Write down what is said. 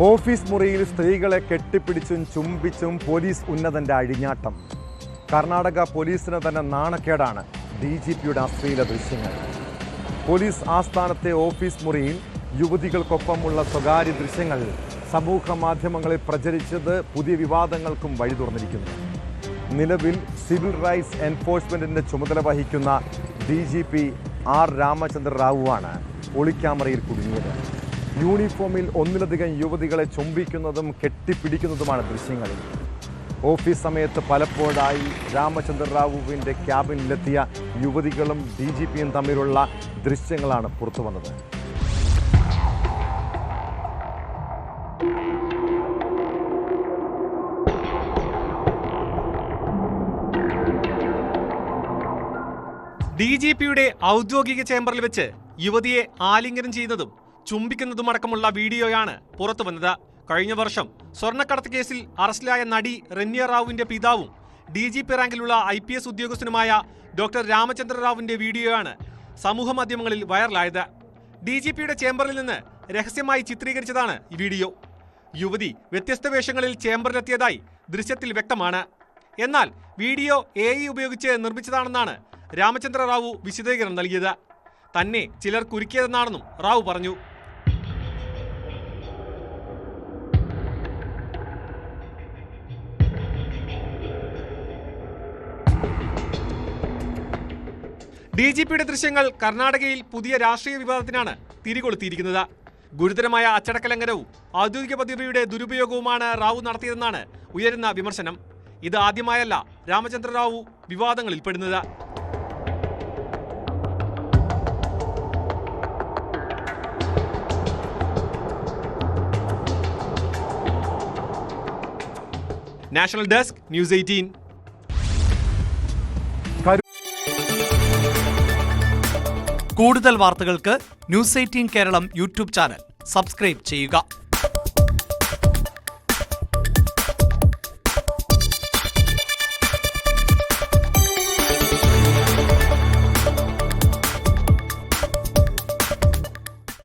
Office മുറിയിൽ സ്ത്രീകളെ കെട്ടിപ്പിടിച്ചും ചുംബിച്ചും police ഉന്നതന്റെ അഴിഞ്ഞാട്ടം. Karnataka പോലീസിന് തന്നെ നാണക്കേടാണ് DGPയുടെ അശ്ലീല ദൃശ്യങ്ങൾ. പോലീസ് ആസ്ഥാനത്തെ ഓഫീസ് മുറിയിൽ യുവതികൾക്കൊപ്പമുള്ള സ്വകാര്യ ദൃശ്യങ്ങൾ സമൂഹ മാധ്യമങ്ങളിൽ പ്രചരിച്ചത് പുതിയ വിവാദങ്ങൾക്കും വഴി തുറന്നിരിക്കുന്നു. നിലവിൽ സിവിൽ റൈറ്റ്സ് എൻഫോഴ്സ്മെന്റിന്റെ ചുമതല വഹിക്കുന്ന DGP R രാമചന്ദ്ര റാവുവാണ് ഒളിക്യാമറയിൽ കുടുങ്ങിയത്. യൂണിഫോമിൽ ഒന്നിലധികം യുവതികളെ ചുംബിക്കുന്നതും കെട്ടിപ്പിടിക്കുന്നതുമാണ് ദൃശ്യങ്ങളിൽ. ഓഫീസ് സമയത്ത് പലപ്പോഴായി രാമചന്ദ്ര റാവുവിൻ്റെ ക്യാബിനിലെത്തിയ യുവതികളും DGPയും തമ്മിലുള്ള ദൃശ്യങ്ങളാണ് പുറത്തു വന്നത്. DGPയുടെ ഔദ്യോഗിക ചേംബറിൽ വെച്ച് യുവതിയെ ആലിംഗനം ചെയ്യുന്നതും ചുംബിക്കുന്നതുമടക്കമുള്ള വീഡിയോയാണ് പുറത്തു വന്നത്. കഴിഞ്ഞ വർഷം സ്വർണ്ണക്കടത്ത് കേസിൽ അറസ്റ്റിലായ നടി റെന്യ റാവുവിന്റെ പിതാവും DGP റാങ്കിലുള്ള IPS ഉദ്യോഗസ്ഥനുമായ ഡോക്ടർ രാമചന്ദ്ര റാവുവിന്റെ വീഡിയോയാണ് സമൂഹ മാധ്യമങ്ങളിൽ വൈറലായത്. DGPയുടെ ചേംബറിൽ നിന്ന് രഹസ്യമായി ചിത്രീകരിച്ചതാണ് ഈ വീഡിയോ. യുവതി വ്യത്യസ്ത വേഷങ്ങളിൽ ചേംബറിലെത്തിയതായി ദൃശ്യത്തിൽ വ്യക്തമാണ്. എന്നാൽ വീഡിയോ AI ഉപയോഗിച്ച് നിർമ്മിച്ചതാണെന്നാണ് രാമചന്ദ്ര റാവു വിശദീകരണം നൽകിയത്. തന്നെ ചിലർ കുരുക്കിയതെന്നാണെന്നും റാവു പറഞ്ഞു. DGPയുടെ ദൃശ്യങ്ങൾ കർണാടകയിൽ പുതിയ രാഷ്ട്രീയ വിവാദത്തിനാണ് തിരികൊളുത്തിയിരിക്കുന്നത്. ഗുരുതരമായ അച്ചടക്ക ലംഘനവും ഔദ്യോഗിക പദവിയുടെ ദുരുപയോഗവുമാണ് റാവു നടത്തിയതെന്നാണ് ഉയരുന്ന വിമർശനം. ഇത് ആദ്യമായല്ല രാമചന്ദ്ര റാവു വിവാദങ്ങളിൽ പെടുന്നത്. National desk, news 18. കൂടുതൽ വാർത്തകൾക്ക് news 18 Keralam YouTube channel subscribe ചെയ്യുക.